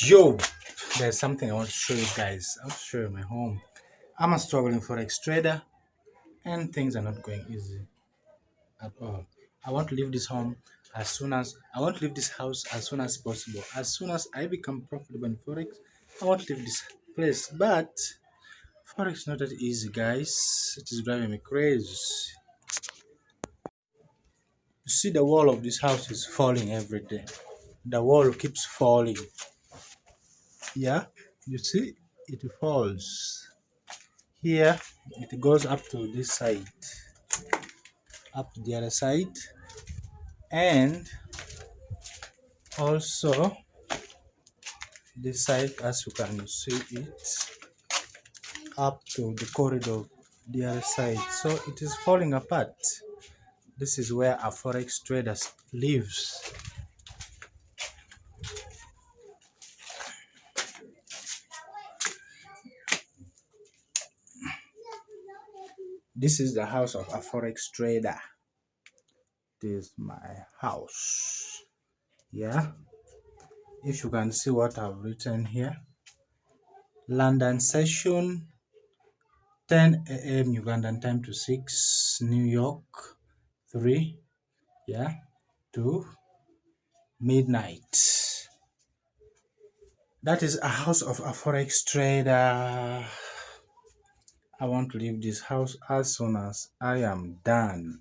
Yo, there's something I want to show you guys. I want to show you my home. I'm a struggling forex trader, and things are not going easy at all. I want to leave this home as soon as I want to leave this house as soon as possible. As soon as I become profitable in forex, I want to leave this place. But forex is not that easy, guys. It is driving me crazy. You see, the wall of this house is falling every day. The wall keeps falling. Yeah, you see, it falls. Here it goes up to this side, up to the other side, and also this side, as you can see it, up to the corridor the other side. So it is falling apart. This is where a forex trader lives. This is the house of a forex trader. This is my house. Yeah, if you can see what I've written here: London session 10 a.m. Ugandan time to 6, New York 3, yeah, to midnight. That is a house of a forex trader. I want to leave this house as soon as I am done.